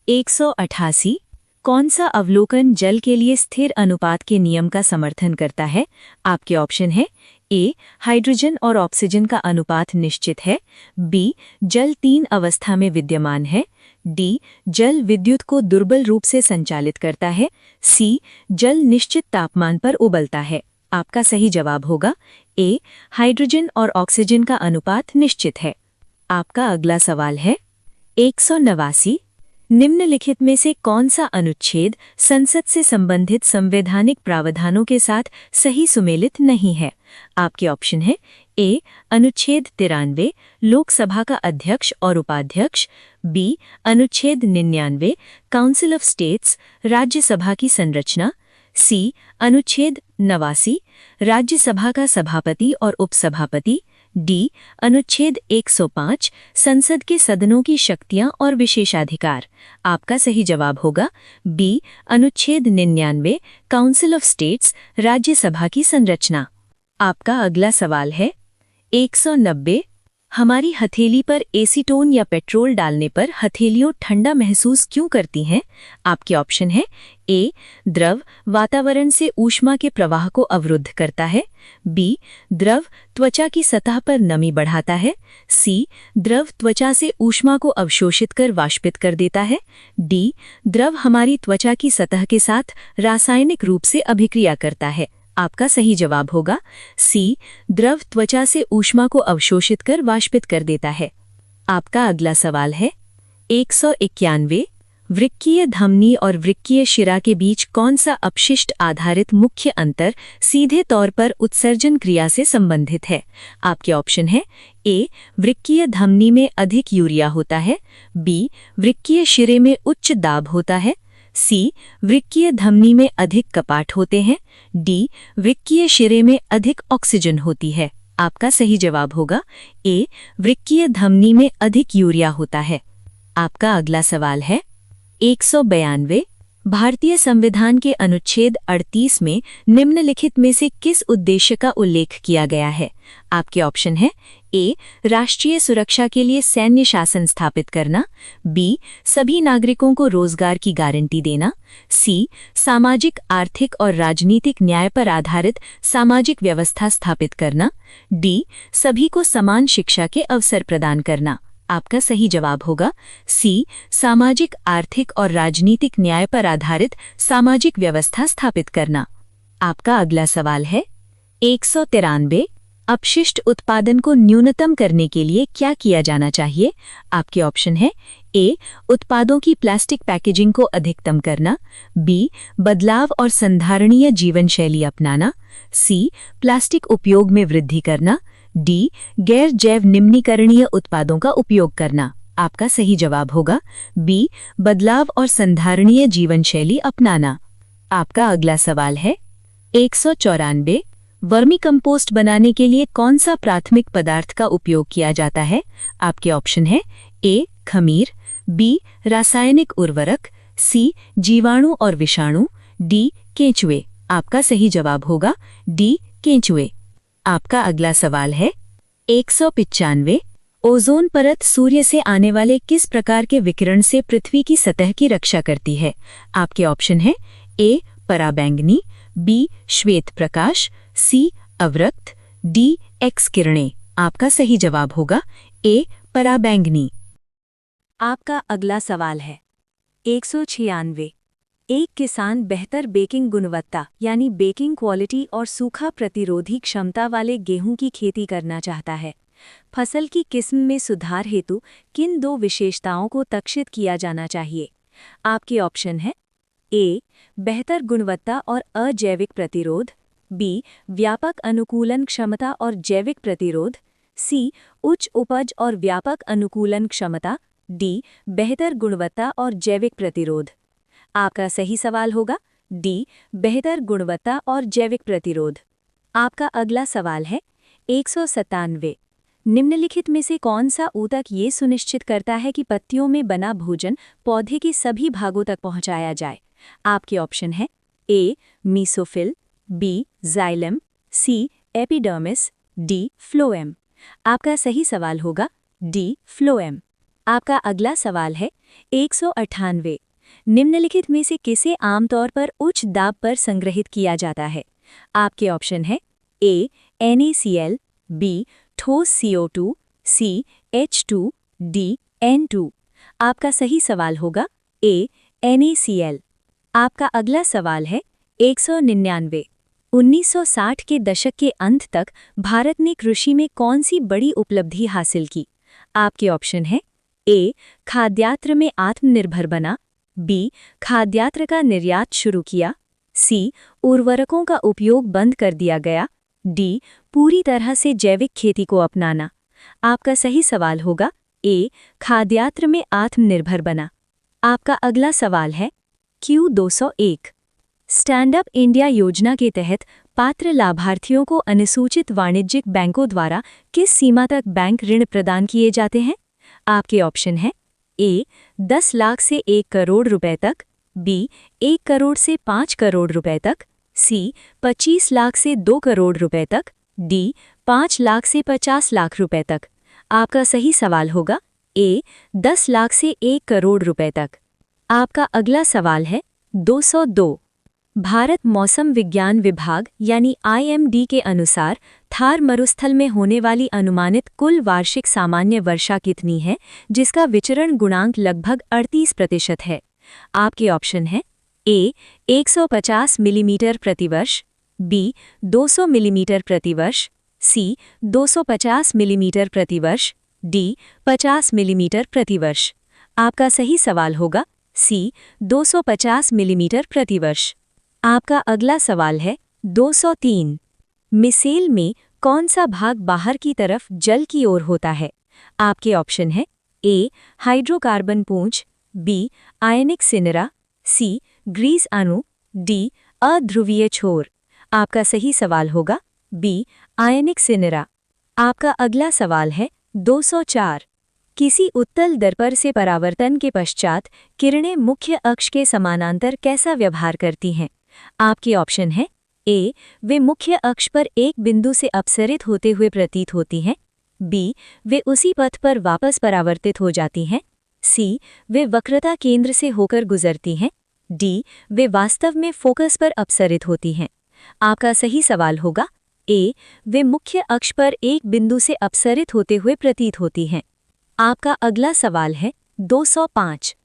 A: 188। कौन सा अवलोकन जल के लिए स्थिर अनुपात के नियम का समर्थन करता है? आपके ऑप्शन है ए हाइड्रोजन और ऑक्सीजन का अनुपात निश्चित है, बी जल 3 अवस्था में विद्यमान है, डी जल विद्युत को दुर्बल रूप से संचालित करता है, सी जल निश्चित तापमान पर उबलता है। आपका सही जवाब होगा ए हाइड्रोजन और ऑक्सीजन का अनुपात निश्चित है। आपका अगला सवाल है 189। निम्नलिखित में से कौन सा अनुच्छेद संसद से संबंधित संवैधानिक प्रावधानों के साथ सही सुमेलित नहीं है? आपके ऑप्शन है ए अनुच्छेद 93 लोकसभा का अध्यक्ष और उपाध्यक्ष, बी अनुच्छेद 99 काउंसिल ऑफ स्टेट्स राज्यसभा की संरचना, सी अनुच्छेद 89 राज्यसभा का सभापति और उपसभापति, डी अनुच्छेद 105 संसद के सदनों की शक्तियां और विशेषाधिकार। आपका सही जवाब होगा बी अनुच्छेद 99 काउंसिल ऑफ स्टेट्स राज्यसभा की संरचना। आपका अगला सवाल है 190। हमारी हथेली पर एसीटोन या पेट्रोल डालने पर हथेलियों ठंडा महसूस क्यों करती हैं? आपके ऑप्शन है ए द्रव वातावरण से ऊष्मा के प्रवाह को अवरुद्ध करता है, बी द्रव त्वचा की सतह पर नमी बढ़ाता है, सी द्रव त्वचा से ऊष्मा को अवशोषित कर वाष्पित कर देता है, डी द्रव हमारी त्वचा की सतह के साथ रासायनिक रूप से अभिक्रिया करता है। आपका सही जवाब होगा सी द्रव त्वचा से ऊष्मा को अवशोषित कर वाष्पित कर देता है। आपका अगला सवाल है 191। वृक्कीय धमनी और वृक्कीय शिरा के बीच कौन सा अपशिष्ट आधारित मुख्य अंतर सीधे तौर पर उत्सर्जन क्रिया से संबंधित है? आपके ऑप्शन है ए वृक्कीय धमनी में अधिक यूरिया होता है, बी वृक्कीय शिरे में उच्च दाब होता है, सी वृक्कीय धमनी में अधिक कपाट होते हैं, डी वृक्कीय शिरे में अधिक ऑक्सीजन होती है। आपका सही जवाब होगा ए वृक्कीय धमनी में अधिक यूरिया होता है। आपका अगला सवाल है 192। भारतीय संविधान के अनुच्छेद 38 में निम्नलिखित में से किस उद्देश्य का उल्लेख किया गया है? आपके ऑप्शन है ए. राष्ट्रीय सुरक्षा के लिए सैन्य शासन स्थापित करना, बी. सभी नागरिकों को रोजगार की गारंटी देना, सी. सामाजिक, आर्थिक और राजनीतिक न्याय पर आधारित सामाजिक व्यवस्था स्थापित करना, डी. सभी को समान शिक्षा के अवसर प्रदान करना। आपका सही जवाब होगा सी. सामाजिक, आर्थिक और राजनीतिक न्याय पर आधारित सामाजिक व्यवस्था स्थापित करना। आपका अगला सवाल है 193। अपशिष्ट उत्पादन को न्यूनतम करने के लिए क्या किया जाना चाहिए? आपके ऑप्शन है ए. उत्पादों की प्लास्टिक पैकेजिंग को अधिकतम करना, बी. बदलाव और संधारणीय जीवन शैली अपनाना, सी. प्लास्टिक उपयोग में वृद्धि करना, डी. गैर जैव निम्नीकरणीय उत्पादों का उपयोग करना। आपका सही जवाब होगा बी. बदलाव और संधारणीय जीवन शैली अपनाना। आपका अगला सवाल है 194। वर्मी कंपोस्ट बनाने के लिए कौन सा प्राथमिक पदार्थ का उपयोग किया जाता है? आपके ऑप्शन है ए. खमीर, बी. रासायनिक उर्वरक, सी. जीवाणु और विषाणु, डी. केंचुए। आपका सही जवाब होगा डी. केंचुए। आपका अगला सवाल है 195। ओजोन परत सूर्य से आने वाले किस प्रकार के विकिरण से पृथ्वी की सतह की रक्षा करती है? आपके ऑप्शन है ए. पराबैंगनी, बी. श्वेत प्रकाश, सी. अवरक्त, डी. एक्स किरणें। आपका सही जवाब होगा ए. पराबैंगनी। आपका अगला सवाल है 196। एक किसान बेहतर बेकिंग गुणवत्ता यानी बेकिंग क्वालिटी और सूखा प्रतिरोधी क्षमता वाले गेहूं की खेती करना चाहता है। फसल की किस्म में सुधार हेतु किन दो विशेषताओं को लक्षित किया जाना चाहिए? आपके ऑप्शन है ए. बेहतर गुणवत्ता और अजैविक प्रतिरोध, बी. व्यापक अनुकूलन क्षमता और जैविक प्रतिरोध, सी. उच्च उपज और व्यापक अनुकूलन क्षमता, डी. बेहतर गुणवत्ता और जैविक प्रतिरोध। आपका सही सवाल होगा डी. बेहतर गुणवत्ता और जैविक प्रतिरोध। आपका अगला सवाल है 197। निम्नलिखित में से कौन सा ऊतक ये सुनिश्चित करता है कि पत्तियों में बना भोजन पौधे के सभी भागों तक पहुंचाया जाए? आपके ऑप्शन है A. Mesophyll, B. Xylem, C. Epidermis, D. Phloem. आपका सही सवाल होगा डी. फ्लोएम। आपका अगला सवाल है 198। निम्नलिखित में से किसे आमतौर पर उच्च दाब पर संग्रहित किया जाता है? आपके ऑप्शन है ए. NaCl, B. ठोस CO2, सी. H2, D. N2। आपका सही सवाल होगा ए. NaCl। आपका अगला सवाल है 199। 1960 के दशक के अंत तक भारत ने कृषि में कौन सी बड़ी उपलब्धि हासिल की? आपके ऑप्शन है ए. खाद्यान्न में आत्मनिर्भर बना, बी. खाद्यान्न का निर्यात शुरू किया, सी. उर्वरकों का उपयोग बंद कर दिया गया, डी. पूरी तरह से जैविक खेती को अपनाना। आपका सही सवाल होगा ए. खाद्यान्न में आत्मनिर्भर बना। आपका अगला सवाल है Q201। स्टैंड अप इंडिया योजना के तहत पात्र लाभार्थियों को अनुसूचित वाणिज्यिक बैंकों द्वारा किस सीमा तक बैंक ऋण प्रदान किए जाते हैं? आपके ऑप्शन है ए. 10 लाख से 1 करोड़ रुपए तक, बी. 1 करोड़ से 5 करोड़ रुपए तक, सी. 25 लाख से 2 करोड़ रुपए तक, डी. 5 लाख से 50 लाख रुपए तक। आपका सही सवाल होगा ए. 10 लाख से 1 करोड़ रुपए तक। आपका अगला सवाल है 202। भारत मौसम विज्ञान विभाग यानी IMD के अनुसार थार मरुस्थल में होने वाली अनुमानित कुल वार्षिक सामान्य वर्षा कितनी है, जिसका विचरण गुणांक लगभग 38% है? आपके ऑप्शन है ए. 150 मिलीमीटर प्रतिवर्ष, बी. 200 मिलीमीटर प्रतिवर्ष, सी. 250 मिलीमीटर प्रतिवर्ष, डी. 50 मिलीमीटर प्रतिवर्ष। आपका सही सवाल होगा सी. 250 मिलीमीटर प्रतिवर्ष। आपका अगला सवाल है 203। मिसेल में कौन सा भाग बाहर की तरफ जल की ओर होता है? आपके ऑप्शन है ए. हाइड्रोकार्बन पूंछ, बी. आयनिक सिनरा, सी. ग्रीस अणु, डी. अध्रुवीय छोर। आपका सही सवाल होगा बी. आयनिक सिनरा। आपका अगला सवाल है 204। किसी उत्तल दर्पण से परावर्तन के पश्चात किरणें मुख्य अक्ष के समानांतर कैसा व्यवहार करती हैं? आपके ऑप्शन हैं ए, वे मुख्य अक्ष पर एक बिंदु से अपसरित होते हुए प्रतीत होती हैं। बी, वे उसी पथ पर वापस परावर्तित हो जाती हैं। सी, वे वक्रता केंद्र से होकर गुजरती हैं। डी, वे वास्तव में फोकस पर अपसरित होती हैं। आपका सही सवाल होगा ए, वे मुख्य अक्ष पर एक बिंदु से अपसरित होते हुए प्रतीत होती हैं। आपका अगला सवाल है 205।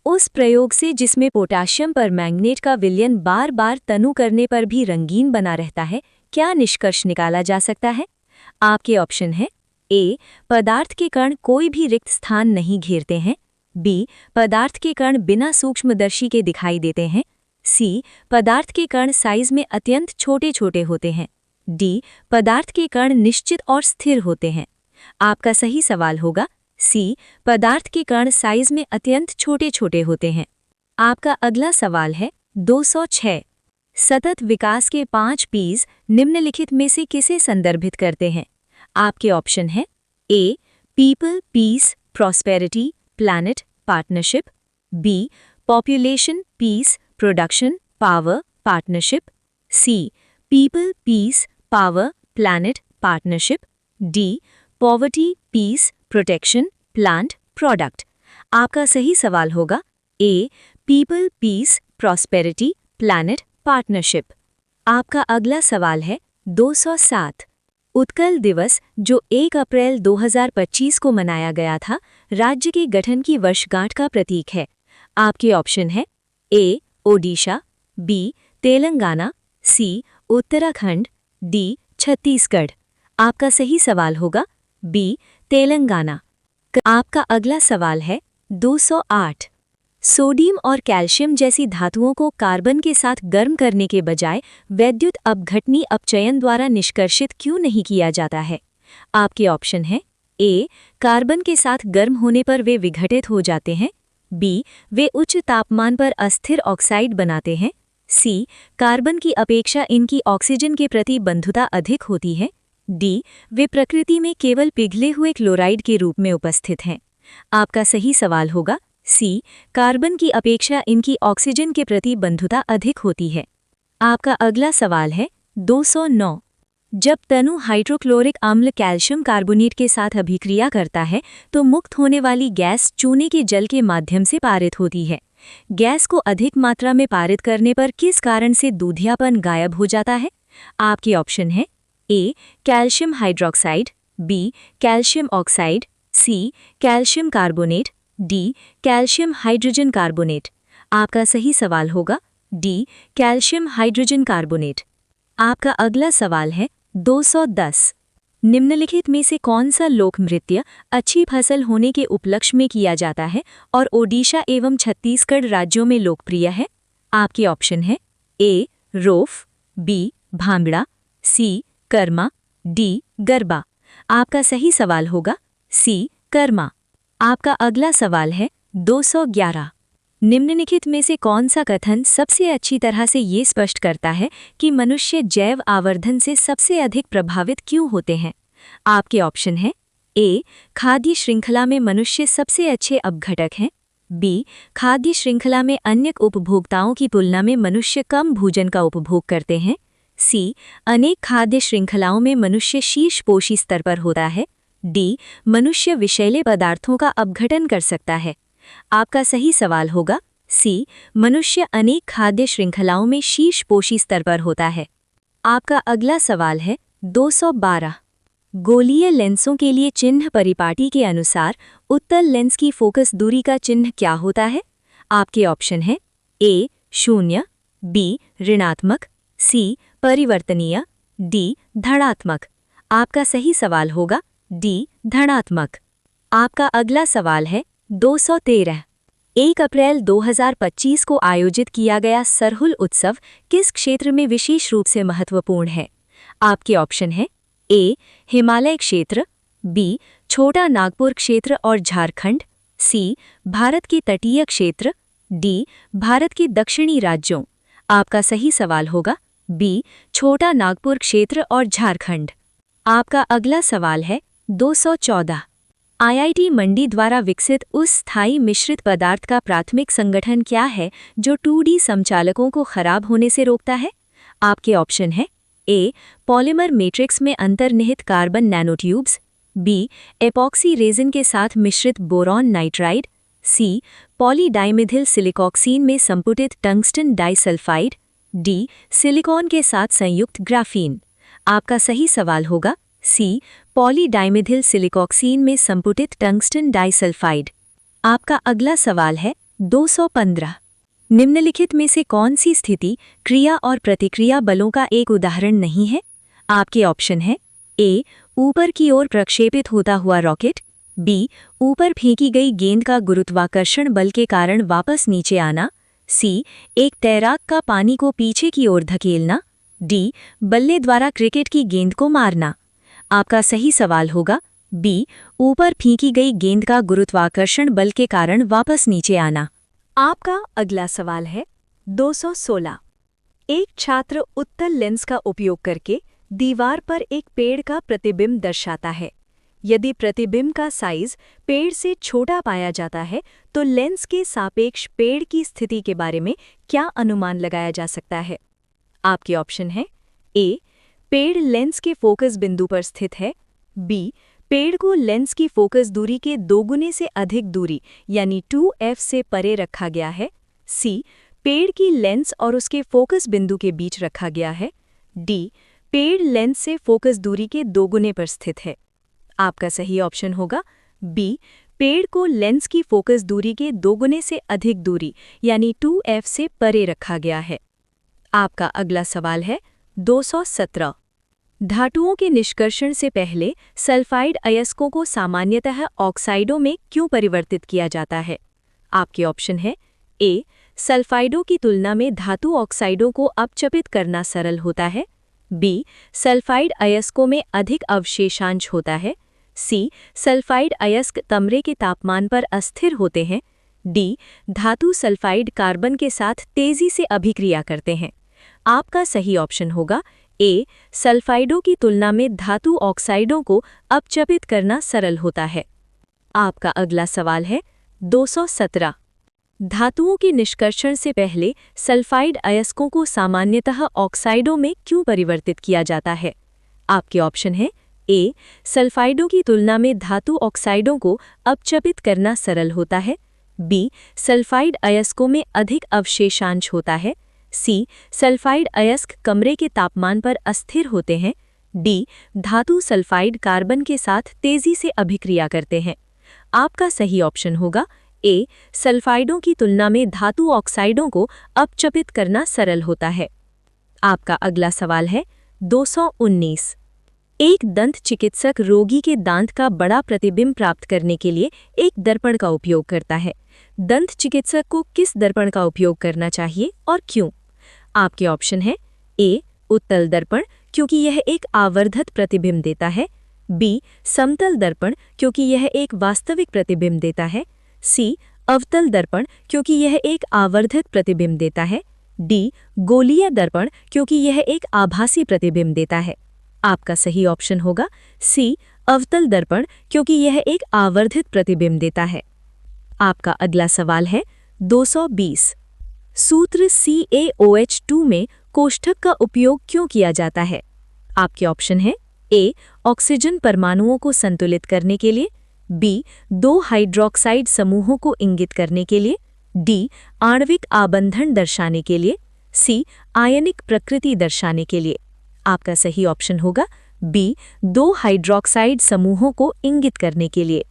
A: उस प्रयोग से जिसमें पोटेशियम परमैंगनेट का विलयन बार बार तनु करने पर भी रंगीन बना रहता है, क्या निष्कर्ष निकाला जा सकता है? आपके ऑप्शन है ए, पदार्थ के कण कोई भी रिक्त स्थान नहीं घेरते हैं। बी, पदार्थ के कण बिना सूक्ष्मदर्शी के दिखाई देते हैं। सी, पदार्थ के कण साइज में अत्यंत छोटे छोटे होते हैं। डी, पदार्थ के कण निश्चित और स्थिर होते हैं। आपका सही सवाल होगा सी, पदार्थ के कण साइज में अत्यंत छोटे छोटे होते हैं। आपका अगला सवाल है 206। सतत विकास के 5 पीज निम्नलिखित में से किसे संदर्भित करते हैं? आपके ऑप्शन है A, people, peace, prosperity, planet, partnership. B, population, peace, production, power, partnership. C, people, peace, power, planet, partnership. D, poverty, peace, protection, plant, product. आपका सही सवाल होगा A, people, peace, prosperity, planet, partnership. आपका अगला सवाल है 207। उत्कल दिवस जो 1 अप्रैल 2025 को मनाया गया था, राज्य के गठन की वर्षगांठ का प्रतीक है। आपके ऑप्शन है ए, ओडिशा। बी, तेलंगाना। सी, उत्तराखंड। डी, छत्तीसगढ़। आपका सही सवाल होगा बी, तेलंगाना। आपका अगला सवाल है 208। सोडियम और कैल्शियम जैसी धातुओं को कार्बन के साथ गर्म करने के बजाय वैद्युत अपघटनी अपचयन द्वारा निष्कर्षित क्यों नहीं किया जाता है? आपके ऑप्शन हैं ए, कार्बन के साथ गर्म होने पर वे विघटित हो जाते हैं। बी, वे उच्च तापमान पर अस्थिर ऑक्साइड बनाते हैं। सी, कार्बन की अपेक्षा इनकी ऑक्सीजन के प्रति बंधुता अधिक होती है। डी, वे प्रकृति में केवल पिघले हुए क्लोराइड के रूप में उपस्थित हैं। आपका सही सवाल होगा सी, कार्बन की अपेक्षा इनकी ऑक्सीजन के प्रति बंधुता अधिक होती है। आपका अगला सवाल है 209। जब तनु हाइड्रोक्लोरिक अम्ल कैल्शियम कार्बोनेट के साथ अभिक्रिया करता है तो मुक्त होने वाली गैस चूने के जल के माध्यम से पारित होती है। गैस को अधिक मात्रा में पारित करने पर किस कारण से दूधियापन गायब हो जाता है? आपके ऑप्शन है A, calcium hydroxide. B, calcium oxide. C, calcium carbonate. D, calcium hydrogen carbonate. आपका सही सवाल होगा डी, कैल्शियम हाइड्रोजन कार्बोनेट। आपका अगला सवाल है 210। निम्नलिखित में से कौन सा लोक नृत्य अच्छी फसल होने के उपलक्ष्य में किया जाता है और ओडिशा एवं छत्तीसगढ़ राज्यों में लोकप्रिय है? आपके ऑप्शन है ए, रोफ। बी, भांगड़ा। सी, कर्मा। डी, गरबा। आपका सही सवाल होगा सी, कर्मा। आपका अगला सवाल है 211। निम्नलिखित में से कौन सा कथन सबसे अच्छी तरह से ये स्पष्ट करता है कि मनुष्य जैव आवर्धन से सबसे अधिक प्रभावित क्यों होते हैं? आपके ऑप्शन है ए, खाद्य श्रृंखला में मनुष्य सबसे अच्छे अपघटक हैं। बी, खाद्य श्रृंखला में अन्य उपभोक्ताओं की तुलना में मनुष्य कम भोजन का उपभोग करते हैं। सी, अनेक खाद्य श्रृंखलाओं में मनुष्य शीर्षपोषी स्तर पर होता है। डी, मनुष्य विषैले पदार्थों का अपघटन कर सकता है। आपका सही सवाल होगा सी, मनुष्य अनेक खाद्य श्रृंखलाओं में शीर्षपोषी स्तर पर होता है। आपका अगला सवाल है 212। गोलीय लेंसों के लिए चिन्ह परिपाटी के अनुसार उत्तल लेंस की फोकस दूरी का चिन्ह क्या होता है? आपके ऑप्शन है ए, 0। बी, ऋणात्मक। सी, परिवर्तनीय। डी, धनात्मक। आपका सही सवाल होगा डी, धनात्मक। आपका अगला सवाल है 213। 1 अप्रैल 2025 को आयोजित किया गया सरहुल उत्सव किस क्षेत्र में विशेष रूप से महत्वपूर्ण है? आपके ऑप्शन है ए, हिमालय क्षेत्र। बी, छोटा नागपुर क्षेत्र और झारखंड। सी, भारत के तटीय क्षेत्र। डी, भारत के दक्षिणी राज्यों। आपका सही सवाल होगा बी, छोटा नागपुर क्षेत्र और झारखंड। आपका अगला सवाल है 214। आईआईटी मंडी द्वारा विकसित उस स्थायी मिश्रित पदार्थ का प्राथमिक संगठन क्या है जो 2D समचालकों को खराब होने से रोकता है? आपके ऑप्शन है ए पॉलीमर मैट्रिक्स में अंतर्निहित carbon nanotubes, B epoxy resin के साथ मिश्रित boron nitride, C polydimethylsiloxane में संपुटित टंगस्टन डाइसल्फाइड, डी सिलिकॉन के साथ संयुक्त ग्राफीन। आपका सही सवाल होगा सी पॉलीडाइमिथिल सिलिकॉक्सीन में संपुटित टंगस्टन डाइसल्फाइड। आपका अगला सवाल है 215। निम्नलिखित में से कौन सी स्थिति क्रिया और प्रतिक्रिया बलों का एक उदाहरण नहीं है? आपके ऑप्शन है ए ऊपर की ओर प्रक्षेपित होता हुआ रॉकेट, बी ऊपर फेंकी गई गेंद का गुरुत्वाकर्षण बल के कारण वापस नीचे आना, सी एक तैराक का पानी को पीछे की ओर धकेलना, डी बल्ले द्वारा क्रिकेट की गेंद को मारना। आपका सही सवाल होगा बी ऊपर फेंकी गई गेंद का गुरुत्वाकर्षण बल के कारण वापस नीचे आना। आपका अगला सवाल है 216। एक छात्र उत्तल लेंस का उपयोग करके दीवार पर एक पेड़ का प्रतिबिंब दर्शाता है। यदि प्रतिबिंब का साइज पेड़ से छोटा पाया जाता है तो लेंस के सापेक्ष पेड़ की स्थिति के बारे में क्या अनुमान लगाया जा सकता है? आपके ऑप्शन है ए पेड़ लेंस के फोकस बिंदु पर स्थित है, बी पेड़ को लेंस की फोकस दूरी के दोगुने से अधिक दूरी यानी 2f से परे रखा गया है, सी पेड़ की लेंस और उसके फोकस बिंदु के बीच रखा गया है, डी पेड़ लेंस से फोकस दूरी के दोगुने पर स्थित है। आपका सही ऑप्शन होगा बी पेड़ को लेंस की फोकस दूरी के दोगुने से अधिक दूरी यानी 2f से परे रखा गया है। आपका अगला सवाल है 217। धातुओं के निष्कर्षण से पहले सल्फाइड अयस्कों को सामान्यतः ऑक्साइडों में क्यों परिवर्तित किया जाता है? आपके ऑप्शन है ए सल्फाइडों की तुलना में धातु ऑक्साइडों को अपचपित करना सरल होता है, बी सल्फाइड अयस्कों में अधिक अवशेषांश होता है, सी सल्फाइड अयस्क तांबे के तापमान पर अस्थिर होते हैं, डी धातु सल्फाइड कार्बन के साथ तेजी से अभिक्रिया करते हैं। आपका सही ऑप्शन होगा ए सल्फाइडों की तुलना में धातु ऑक्साइडों को अपचपित करना सरल होता है। आपका अगला सवाल है 217। धातुओं के निष्कर्षण से पहले सल्फाइड अयस्कों को सामान्यतः ऑक्साइडों में क्यों परिवर्तित किया जाता है? आपके ऑप्शन है ए सल्फाइडों की तुलना में धातु ऑक्साइडों को अपचपित करना सरल होता है, बी सल्फाइड अयस्कों में अधिक अवशेषांश होता है, सी सल्फाइड अयस्क कमरे के तापमान पर अस्थिर होते हैं, डी धातु सल्फाइड कार्बन के साथ तेजी से अभिक्रिया करते हैं। आपका सही ऑप्शन होगा ए सल्फाइडों की तुलना में धातु ऑक्साइडों को अपचपित करना सरल होता है। आपका अगला सवाल है 219। एक दंत चिकित्सक रोगी के दांत का बड़ा प्रतिबिंब प्राप्त करने के लिए एक दर्पण का उपयोग करता है। दंत चिकित्सक को किस दर्पण का उपयोग करना चाहिए और क्यों? आपके ऑप्शन है ए उत्तल दर्पण क्योंकि यह एक आवर्धक प्रतिबिंब देता है, बी समतल दर्पण क्योंकि यह एक वास्तविक प्रतिबिंब देता है, सी अवतल दर्पण क्योंकि यह एक आवर्धक प्रतिबिंब देता है, डी गोलीय दर्पण क्योंकि यह एक आभासी प्रतिबिंब देता है। आपका सही ऑप्शन होगा सी अवतल दर्पण क्योंकि यह एक आवर्धित प्रतिबिंब देता है। आपका अगला सवाल है 220। सूत्र CaOH2 में कोष्ठक का उपयोग क्यों किया जाता है? आपके ऑप्शन है ए ऑक्सीजन परमाणुओं को संतुलित करने के लिए, बी 2 हाइड्रोक्साइड समूहों को इंगित करने के लिए, डी आणविक आबंधन दर्शाने के लिए, सी आयनिक प्रकृति दर्शाने के लिए। आपका सही ऑप्शन होगा बी 2 हाइड्रोक्साइड समूहों को इंगित करने के लिए।